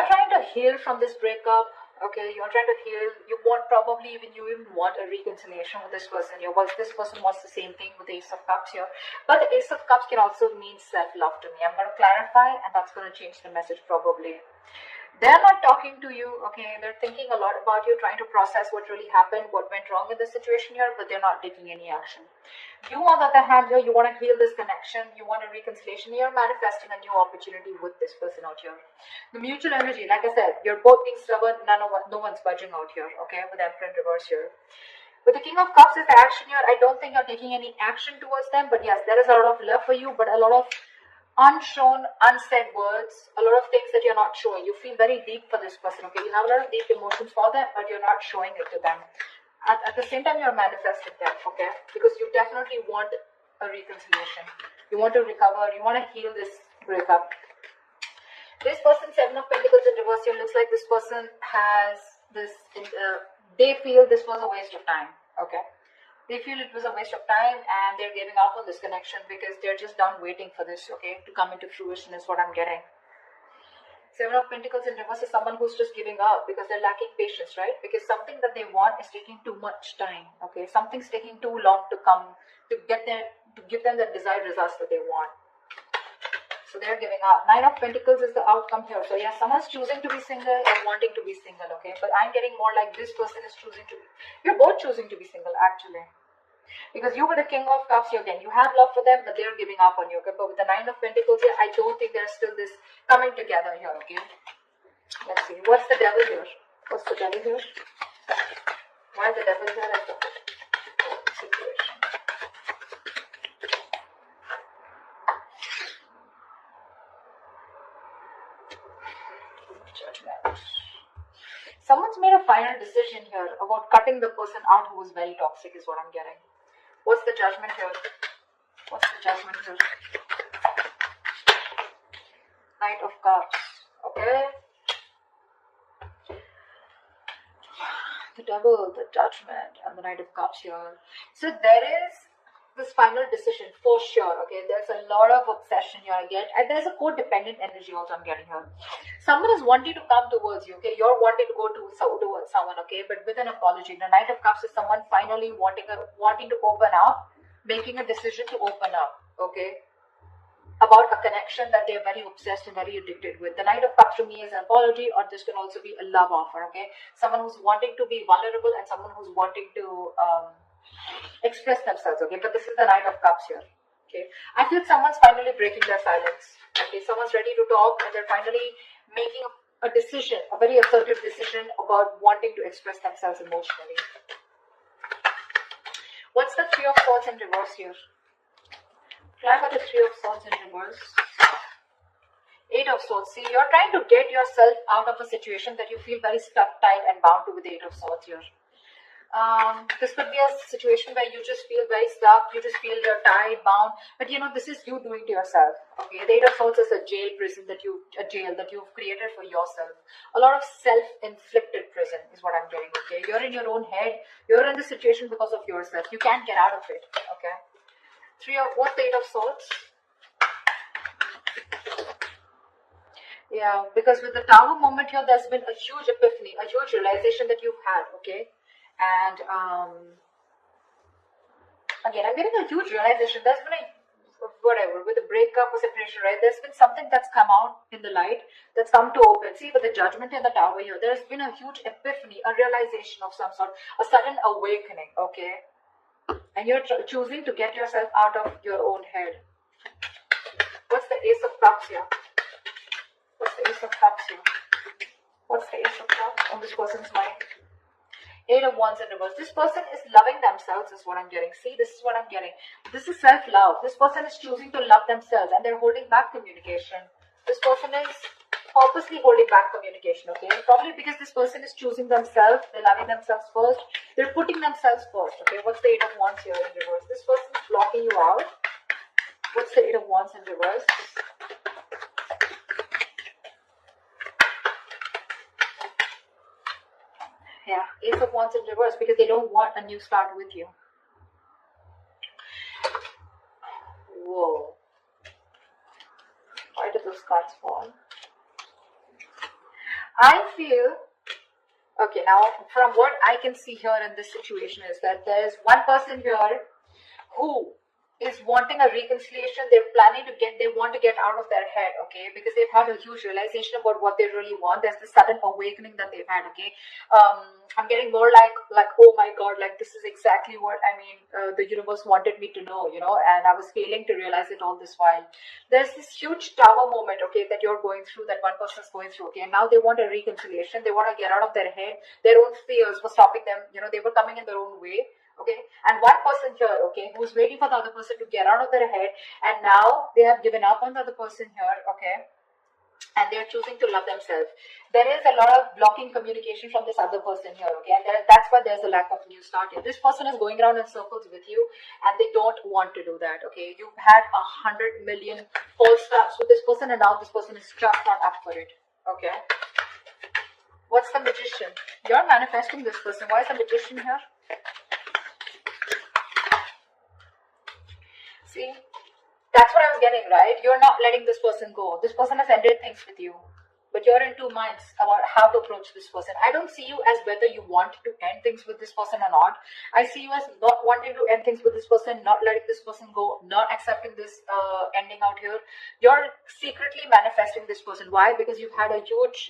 You're trying to heal from this breakup. Okay, you're trying to heal. You want probably even want a reconciliation with this person. This person wants the same thing with the Ace of Cups here. But the Ace of Cups can also mean self-love to me. I'm going to clarify, and that's going to change the message probably. They're not talking to you, okay? They're thinking a lot about you, trying to process what really happened, what went wrong in the situation here, but they're not taking any action. You, on the other hand, here, you want to heal this connection, you want a reconciliation, you're manifesting a new opportunity with this person out here. The mutual energy, like I said, you're both being stubborn, no one's budging out here, okay? With the Emperor in reverse here. With the King of Cups is the action here. I don't think you're taking any action towards them, but yes, there is a lot of love for you, but a lot of unshown, unsaid words, a lot of things that you're not showing. You feel very deep for this person, okay? You have a lot of deep emotions for them, but you're not showing it to them. At the same time, you're manifesting them, okay? Because you definitely want a reconciliation. You want to recover. You want to heal this breakup. This person, Seven of Pentacles in reverse here, looks like this person has this, they feel this was a waste of time, okay? They feel it was a waste of time and they're giving up on this connection because they're just done waiting for this, okay, to come into fruition is what I'm getting. Seven of Pentacles in reverse is someone who's just giving up because they're lacking patience, right? Because something that they want is taking too much time, okay? Something's taking too long to come, to give them the desired results that they want. So they're giving up. Nine of Pentacles is the outcome here. So yeah, someone's choosing to be single and wanting to be single, okay? But I'm getting more like this person is choosing to be, you're both choosing to be single actually. Because you with the King of Cups, again, you have love for them, but they're giving up on you, okay? But with the Nine of Pentacles here, I don't think there's still this coming together here, okay? Let's see. What's the Devil here? What's the Devil here? Why is the Devil here as the situation? Judgment. Someone's made a final decision here about cutting the person out who was very toxic is what I'm getting. What's the Judgment here? What's the Judgment here? Knight of Cups. Okay. The Devil, the Judgment, and the Knight of Cups here. So there is this final decision for sure, okay? There's a lot of obsession here again, and there's a codependent energy also I'm getting here. Someone is wanting to come towards you, okay? You're wanting to go towards someone, okay? But with an apology. The Knight of Cups is someone finally wanting to open up, making a decision to open up, okay? About a connection that they're very obsessed and very addicted with. The Knight of Cups to me is an apology, or this can also be a love offer, okay? Someone who's wanting to be vulnerable and someone who's wanting to express themselves, okay? But this is the Knight of Cups here, okay? I feel someone's finally breaking their silence, okay? Someone's ready to talk and they're finally making a decision, a very assertive decision about wanting to express themselves emotionally. What's the Three of Swords in reverse here? Try for the Three of Swords in reverse. Eight of Swords. See, you're trying to get yourself out of a situation that you feel very stuck, tight, and bound to with the Eight of Swords here. This could be a situation where you just feel very stuck, you just feel you're tied, bound, but you know, this is you doing to yourself, okay? The Eight of Swords is a jail that you've created for yourself. A lot of self-inflicted prison is what I'm getting, okay? You're in your own head, you're in the situation because of yourself, you can't get out of it, okay? What's the Eight of Swords? Yeah, because with the Tower moment here, there's been a huge epiphany, a huge realization that you've had, okay? And again, I'm getting a huge realization. There's been with a breakup or separation, right? There's been something that's come out in the light, that's come to open. See, with the Judgment in the Tower here, there's been a huge epiphany, a realization of some sort, a sudden awakening, okay? And you're choosing to get yourself out of your own head. What's the Ace of Cups here? What's the Ace of Cups here? What's the Ace of Cups on this person's mind? Eight of Wands in reverse. This person is loving themselves is what I'm getting. See, this is what I'm getting. This is self-love. This person is choosing to love themselves and they're holding back communication. This person is purposely holding back communication, okay? Probably because this person is choosing themselves. They're loving themselves first. They're putting themselves first, okay? What's the Eight of Wands here in reverse? This person is blocking you out. What's the Eight of Wands in reverse? Yeah, Ace of Wands in reverse because they don't want a new start with you. Whoa. Why did those cards fall? I feel, okay, now from what I can see here in this situation is that there's one person here who is wanting a reconciliation. They're planning to they want to get out of their head, okay, because they've had a huge realization about what they really want. There's this sudden awakening that they've had, okay. I'm getting more like, oh my god, like this is exactly what I mean, the universe wanted me to know, and I was failing to realize it all this while. There's this huge tower moment, okay, that you're going through, that one person's going through, okay, and now they want a reconciliation. They want to get out of their head. Their own fears were stopping them, they were coming in their own way. Okay, and one person here, okay, who's waiting for the other person to get out of their head, and now they have given up on the other person here, okay, and they're choosing to love themselves. There is a lot of blocking communication from this other person here, okay, and that's why there's a lack of new start here. This person is going around in circles with you, and they don't want to do that, okay. You've had 100 million false starts with this person, and now this person is just not up for it, okay. What's the Magician? You're manifesting this person. Why is the Magician here? See, that's what I was getting, right? You're not letting this person go. This person has ended things with you, but you're in two minds about how to approach this person. I don't see you as whether you want to end things with this person or not. I see you as not wanting to end things with this person, not letting this person go, not accepting this ending out here. You're secretly manifesting this person. Why? Because you've had a huge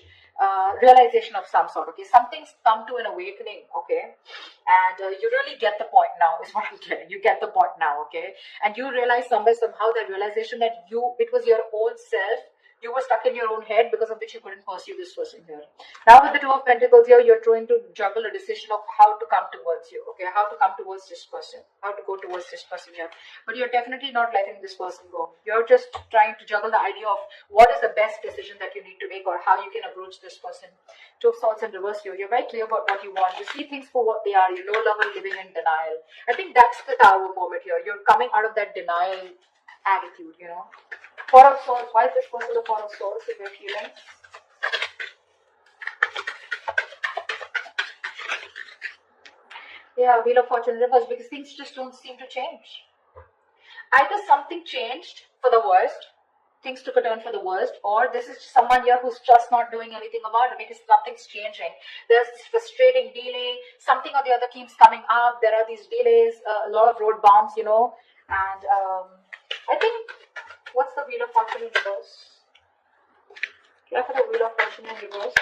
realization of some sort, okay. Something's come to an awakening, okay, and you really get the point now is what I'm getting. You get the point now, okay, and you realize somehow that realization that it was your own self. You were stuck in your own head, because of which you couldn't pursue this person here. Now with the Two of Pentacles here, you're trying to juggle a decision of how to come towards you, okay, how to come towards this person, how to go towards this person here. But you're definitely not letting this person go. You're just trying to juggle the idea of what is the best decision that you need to make, or how you can approach this person. Two of Swords in reverse here. You're very clear about what you want. You see things for what they are. You're no longer living in denial. I think that's the Tower moment here. You're coming out of that denial attitude, Four of Swords. Why is this person the Four of Swords in your feelings? Yeah, Wheel of Fortune reverse, because things just don't seem to change. Either something changed for the worst, things took a turn for the worst, or this is someone here who's just not doing anything about it because nothing's changing. There's this frustrating delay, something or the other keeps coming up. There are these delays, a lot of road bumps, and I think, what's the Wheel of Fortune in reverse? Can I put the Wheel of Fortune in reverse?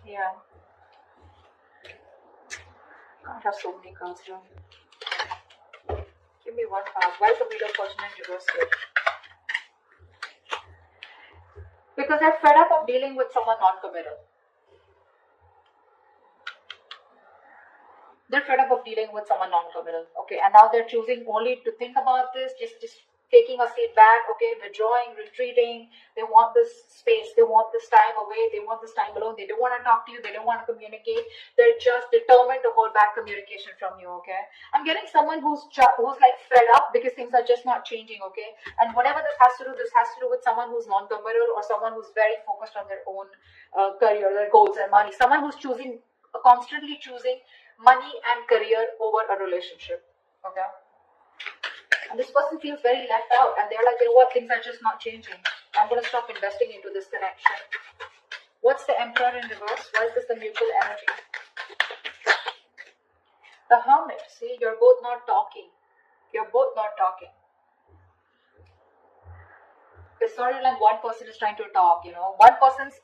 Yeah. I have so many cards here. Give me one card. Why is the Wheel of Fortune in reverse here? Because they're fed up of dealing with someone non-committal. They're fed up of dealing with someone non-committal, okay, and now they're choosing only to think about this, just taking a seat back, okay, withdrawing, retreating. They want this space, they want this time away, they want this time alone. They don't want to talk to you, they don't want to communicate. They're just determined to hold back communication from you, okay. I'm getting someone who's like fed up because things are just not changing, okay, and whatever this has to do with someone who's non-committal, or someone who's very focused on their own career, their goals and money, someone who's constantly choosing money and career over a relationship, okay. And this person feels very left out, and they're like, what, things are just not changing. I'm going to stop investing into this connection. What's the Emperor in reverse? Why is this the mutual energy? The Hermit. See, you're both not talking. You're both not talking. It's sort of like one person is trying to talk, one person's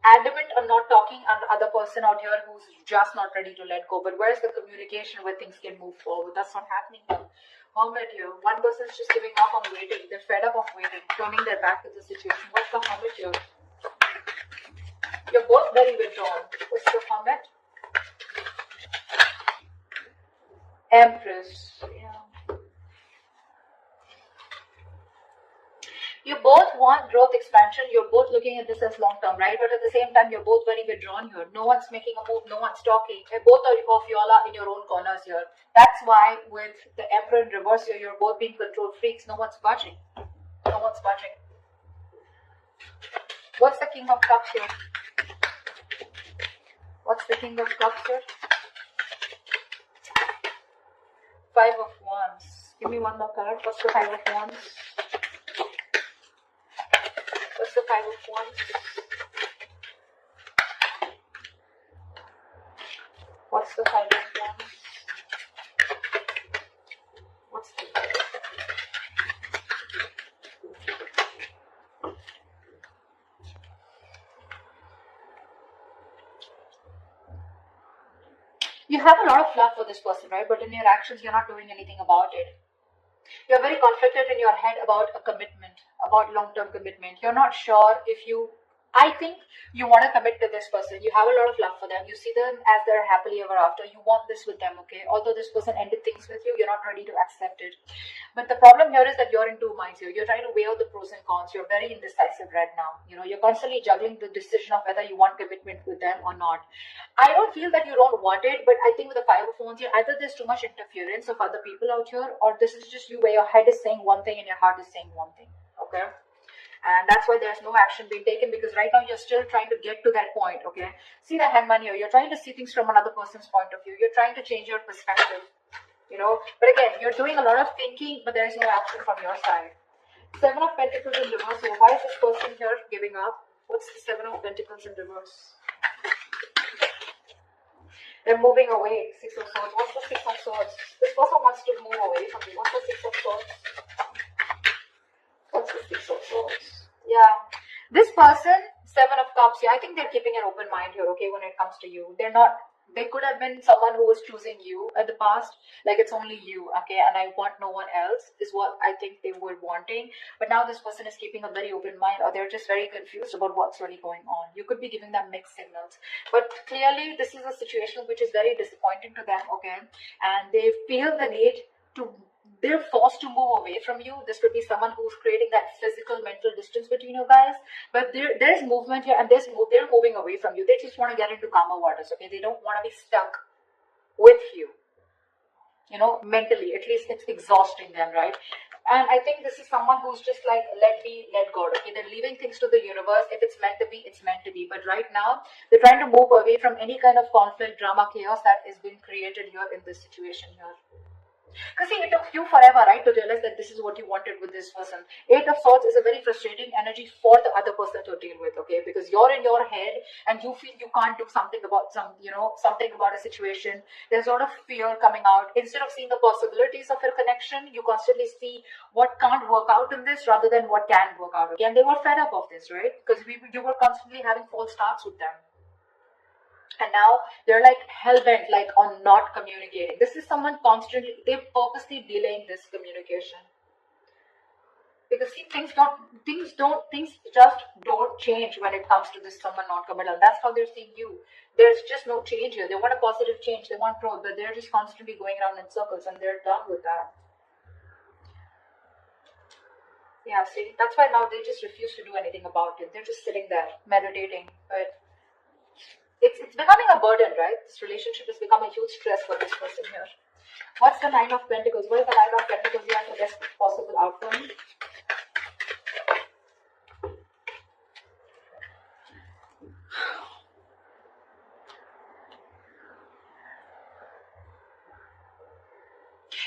adamant on not talking, and the other person out here who's just not ready to let go. But where's the communication where things can move forward? That's not happening here. Hermit here. One person's just giving up on waiting. They're fed up of waiting, turning their back to the situation. What's the Hermit here? You're both very withdrawn. What's the Hermit? Empress. Yeah. You both want growth, expansion. You're both looking at this as long term, right? But at the same time, you're both very withdrawn here. No one's making a move. No one's talking. And both of y'all are in your own corners here. That's why with the Emperor in reverse here, you're both being control freaks. No one's budging. No one's budging. What's the King of Cups here? What's the King of Cups here? Five of Wands. Give me one more card. What's the Five of Wands? Five of Wands? What's the Five of Wands? What's the You have a lot of love for this person, right? But in your actions, you're not doing anything about it. You're very conflicted in your head about a commitment, about long-term commitment. You're not sure if you, I think you want to commit to this person. You have a lot of love for them. You see them as they're happily ever after. You want this with them, okay? Although this person ended things with you, you're not ready to accept it. But the problem here is that you're in two minds here. You're trying to weigh out the pros and cons. You're very indecisive right now. You know, you're constantly juggling the decision of whether you want commitment with them or not. I don't feel that you don't want it, but I think with the Five of Wands here, either there's too much interference of other people out here, or this is just you where your head is saying one thing and your heart is saying one thing, okay? And that's why there's no action being taken, because right now you're still trying to get to that point, okay? See the Hangman here. You're trying to see things from another person's point of view. You're trying to change your perspective, you know? But again, you're doing a lot of thinking, but there's no action from your side. Seven of Pentacles in reverse. So why is this person here giving up? What's the Seven of Pentacles in reverse? They're moving away. Six of Swords. What's the Six of Swords? This person wants to move away from you. What's the Six of Swords? What's the Six of Swords? Yeah. This person, Seven of Cups, yeah, I think they're keeping an open mind here, okay, when it comes to you. They're not, they could have been someone who was choosing you at the past, like it's only you, okay, and I want no one else, is what I think they were wanting. But now this person is keeping a very open mind, or they're just very confused about what's really going on. You could be giving them mixed signals. But clearly, this is a situation which is very disappointing to them, okay, and they feel the need to, they're forced to move away from you. This could be someone who's creating that physical, mental distance between you guys. But there's movement here, and they're moving away from you. They just want to get into calmer waters, okay? They don't want to be stuck with you, you know, mentally. At least it's exhausting them, right? And I think this is someone who's just like, let be, let go, okay? They're leaving things to the universe. If it's meant to be, it's meant to be. But right now, they're trying to move away from any kind of conflict, drama, chaos that is being created here in this situation here. Because see, it took you forever, right, to realize that this is what you wanted with this person. Eight of Swords is a very frustrating energy for the other person to deal with, okay? Because you're in your head and you feel you can't do something about something about a situation. There's a lot of fear coming out. Instead of seeing the possibilities of a connection, you constantly see what can't work out in this rather than what can work out. Again, they were fed up of this, right? Because you were constantly having false starts with them. And now they're like hell-bent, like on not communicating. This is someone constantly, they're purposely delaying this communication. Because see, things just don't change when it comes to this someone not committal. That's how they're seeing you. There's just no change here. They want a positive change, they want growth, but they're just constantly going around in circles, and they're done with that. Yeah, see, that's why now they just refuse to do anything about it. They're just sitting there, meditating, but it's becoming a burden, right? This relationship has become a huge stress for this person here. What's the Nine of Pentacles? What is the Nine of Pentacles here and the best possible outcome?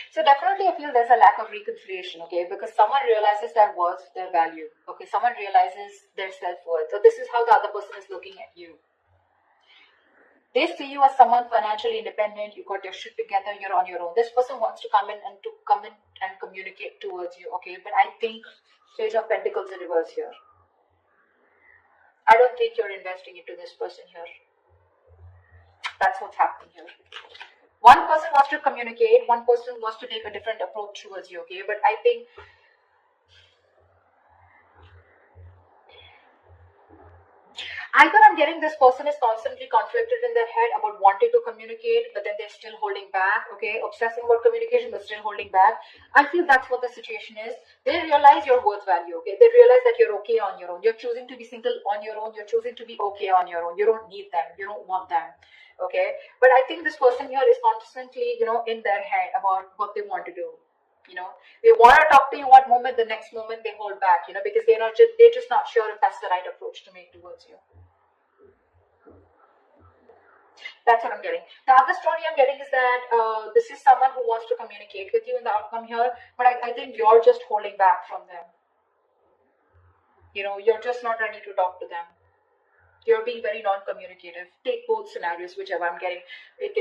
So definitely I feel there's a lack of reconciliation, okay? Because someone realizes their worth, their value, okay? Someone realizes their self-worth. So this is how the other person is looking at you. They see you as someone financially independent. You got your shit together. You're on your own. This person wants to come in and communicate towards you. Okay, but I think Page of Pentacles in reverse here. I don't think you're investing into this person here. That's what's happening here. One person wants to communicate. One person wants to take a different approach towards you. Okay, but I think either I'm getting this person is constantly conflicted in their head about wanting to communicate, but then they're still holding back, okay? Obsessing about communication, but still holding back. I feel that's what the situation is. They realize your worth value, okay? They realize that you're okay on your own. You're choosing to be single on your own. You're choosing to be okay on your own. You don't need them. You don't want them, okay? But I think this person here is constantly, in their head about what they want to do. They want to talk to you one moment, the next moment they hold back, because they're just not sure if that's the right approach to make towards you. That's what I'm getting. The other story I'm getting is that this is someone who wants to communicate with you in the outcome here, but I think you're just holding back from them. You're just not ready to talk to them. You're being very non-communicative. Take both scenarios, whichever I'm getting. It